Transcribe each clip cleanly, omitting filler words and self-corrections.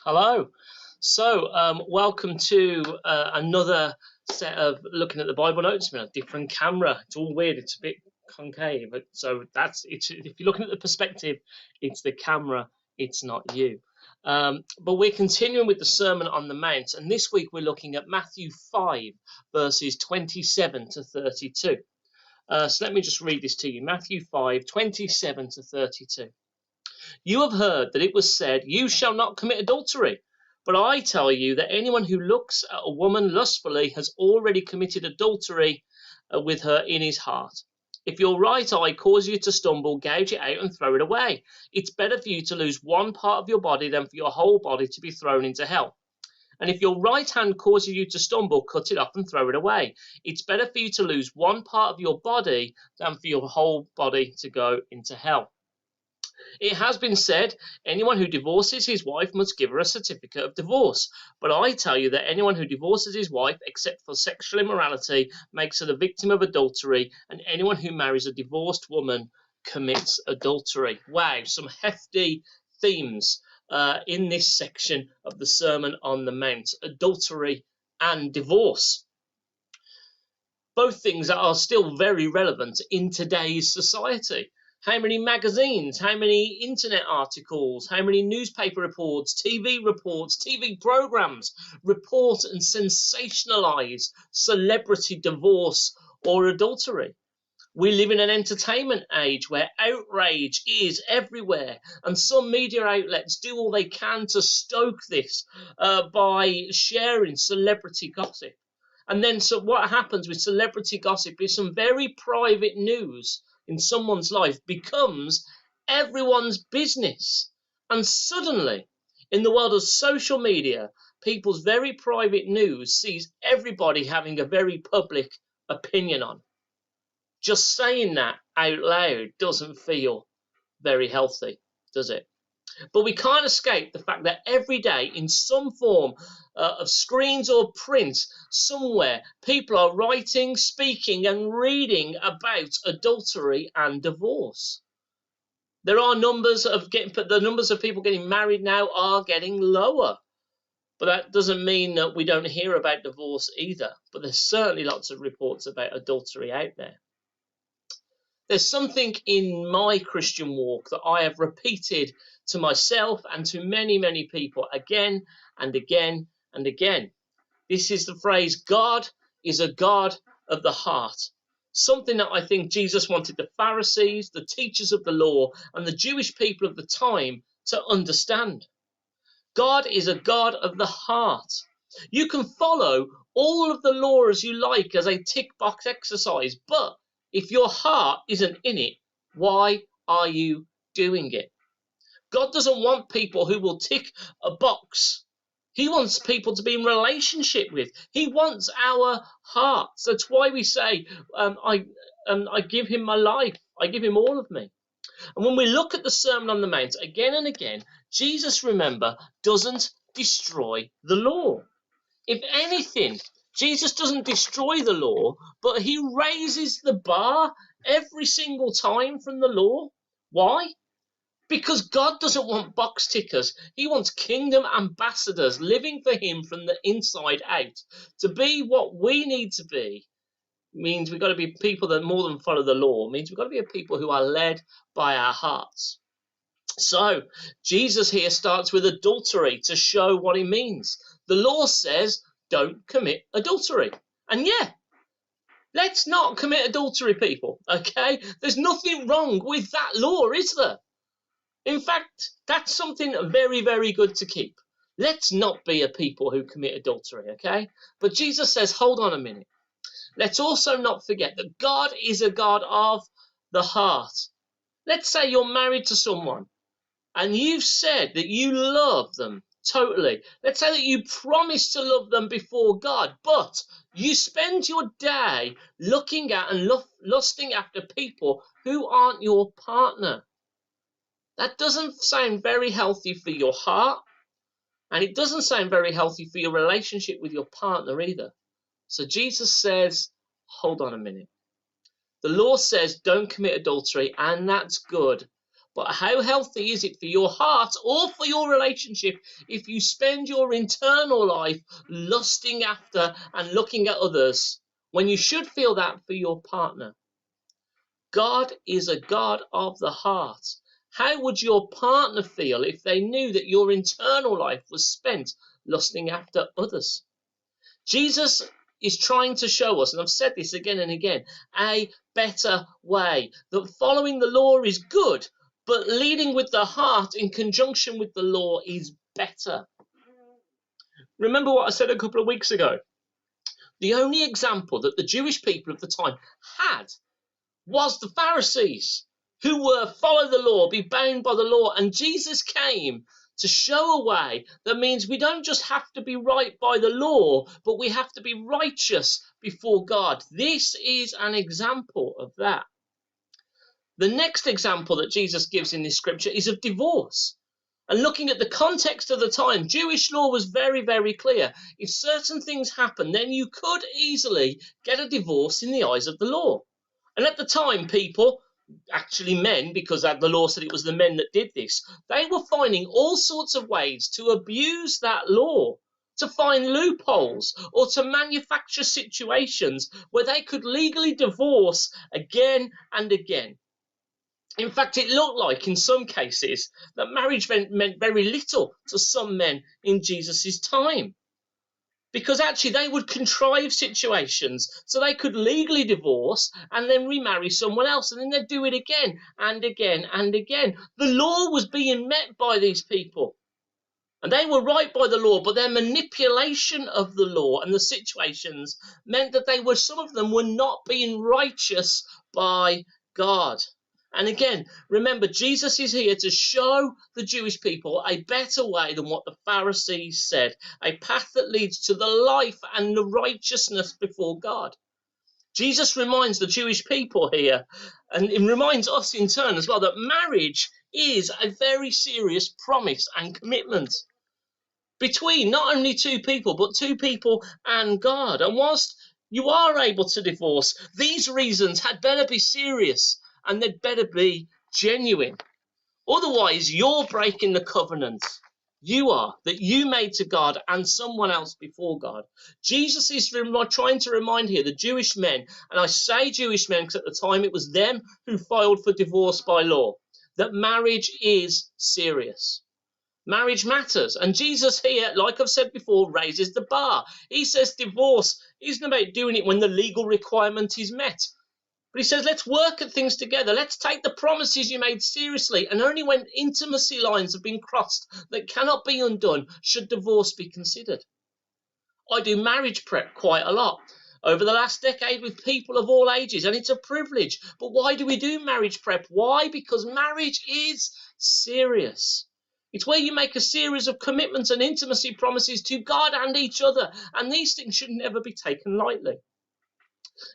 Hello. Welcome to another set of looking at the Bible notes. A different camera. It's all weird. It's a bit concave. So that's it's. If you're looking at the perspective, it's the camera. It's not you. But we're continuing with the Sermon on the Mount, and this week we're looking at Matthew 5, verses 27 to 32. So let me just read this to you. Matthew 5, 27 to 32. You have heard that it was said, "You shall not commit adultery." But I tell you that anyone who looks at a woman lustfully has already committed adultery with her in his heart. If your right eye causes you to stumble, gouge it out and throw it away. It's better for you to lose one part of your body than for your whole body to be thrown into hell. And if your right hand causes you to stumble, cut it off and throw it away. It's better for you to lose one part of your body than for your whole body to go into hell. It has been said, anyone who divorces his wife must give her a certificate of divorce. But I tell you that anyone who divorces his wife, except for sexual immorality, makes her the victim of adultery, and anyone who marries a divorced woman commits adultery. Wow, some hefty themes in this section of the Sermon on the Mount: adultery and divorce. Both things that are still very relevant in today's society. How many magazines, how many internet articles, how many newspaper reports, TV programs report and sensationalize celebrity divorce or adultery? We live in an entertainment age where outrage is everywhere, and some media outlets do all they can to stoke this by sharing celebrity gossip. And then so what happens with celebrity gossip is some very private news in someone's life becomes everyone's business. And suddenly, in the world of social media, people's very private news sees everybody having a very public opinion on. Just saying that out loud doesn't feel very healthy, does it? But we can't escape the fact that every day, in some form of screens or print, somewhere, people are writing, speaking, and reading about adultery and divorce. There are the numbers of people getting married now are getting lower. But that doesn't mean that we don't hear about divorce either. But there's certainly lots of reports about adultery out there. There's something in my Christian walk that I have repeated to myself and to many, many people again and again and again. This is the phrase, God is a God of the heart. Something that I think Jesus wanted the Pharisees, the teachers of the law, and the Jewish people of the time to understand. God is a God of the heart. You can follow all of the law as you like as a tick box exercise, but if your heart isn't in it, why are you doing it? God doesn't want people who will tick a box. He wants people to be in relationship with. He wants our hearts. That's why we say, I give him my life. I give him all of me. And when we look at the Sermon on the Mount again and again, Jesus, remember, doesn't destroy the law. If anything, Jesus doesn't destroy the law, but he raises the bar every single time from the law. Why? Because God doesn't want box tickers. He wants kingdom ambassadors living for him from the inside out. To be what we need to be means we've got to be people that more than follow the law. It means we've got to be a people who are led by our hearts. So Jesus here starts with adultery to show what he means. The law says don't commit adultery. And yeah, let's not commit adultery, people, okay? There's nothing wrong with that law, is there? In fact, that's something very, very good to keep. Let's not be a people who commit adultery, okay? But Jesus says, hold on a minute. Let's also not forget that God is a God of the heart. Let's say you're married to someone and you've said that you love them totally. Let's say that you promise to love them before God, but you spend your day looking at and lusting after people who aren't your partner. That doesn't sound very healthy for your heart, and it doesn't sound very healthy for your relationship with your partner either. So Jesus says, hold on a minute. The law says don't commit adultery, and that's good. But how healthy is it for your heart or for your relationship if you spend your internal life lusting after and looking at others when you should feel that for your partner? God is a God of the heart. How would your partner feel if they knew that your internal life was spent lusting after others? Jesus is trying to show us, and I've said this again and again, a better way. That following the law is good, but leading with the heart in conjunction with the law is better. Remember what I said a couple of weeks ago? The only example that the Jewish people of the time had was the Pharisees, who were follow the law, be bound by the law. And Jesus came to show a way that means we don't just have to be right by the law, but we have to be righteous before God. This is an example of that. The next example that Jesus gives in this scripture is of divorce. And looking at the context of the time, Jewish law was very, very clear. If certain things happened, then you could easily get a divorce in the eyes of the law. And at the time, people, actually men, because the law said it was the men that did this, they were finding all sorts of ways to abuse that law, to find loopholes, or to manufacture situations where they could legally divorce again and again. In fact, it looked like in some cases that marriage meant very little to some men in Jesus' time. Because actually they would contrive situations so they could legally divorce and then remarry someone else, and then they'd do it again and again and again. The law was being met by these people, and they were right by the law, but their manipulation of the law and the situations meant that some of them were not being righteous by God. And again, remember, Jesus is here to show the Jewish people a better way than what the Pharisees said, a path that leads to the life and the righteousness before God. Jesus reminds the Jewish people here, and it reminds us in turn as well, that marriage is a very serious promise and commitment between not only two people, but two people and God. And whilst you are able to divorce, these reasons had better be serious and they'd better be genuine. Otherwise, you're breaking the covenant. That you made to God and someone else before God. Jesus is trying to remind here the Jewish men, and I say Jewish men because at the time it was them who filed for divorce by law, that marriage is serious. Marriage matters. And Jesus here, like I've said before, raises the bar. He says divorce isn't about doing it when the legal requirement is met. But he says, let's work at things together. Let's take the promises you made seriously. And only when intimacy lines have been crossed that cannot be undone should divorce be considered. I do marriage prep quite a lot over the last decade with people of all ages, and it's a privilege. But why do we do marriage prep? Why? Because marriage is serious. It's where you make a series of commitments and intimacy promises to God and each other, and these things should never be taken lightly.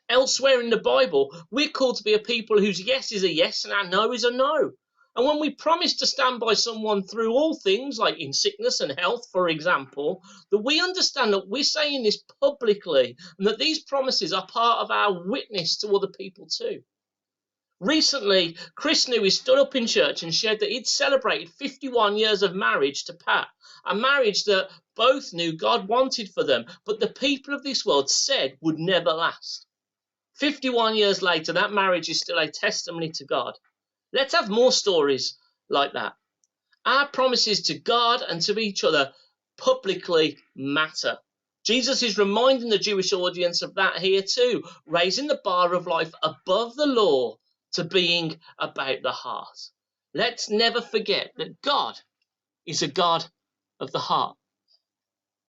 Elsewhere in the Bible, we're called to be a people whose yes is a yes and our no is a no. And when we promise to stand by someone through all things, like in sickness and health, for example, that we understand that we're saying this publicly and that these promises are part of our witness to other people too. Recently, Chris knew he stood up in church and shared that he'd celebrated 51 years of marriage to Pat, a marriage that both knew God wanted for them, but the people of this world said would never last. 51 years later, that marriage is still a testimony to God. Let's have more stories like that. Our promises to God and to each other publicly matter. Jesus is reminding the Jewish audience of that here too, raising the bar of life above the law to being about the heart. Let's never forget that God is a God of the heart.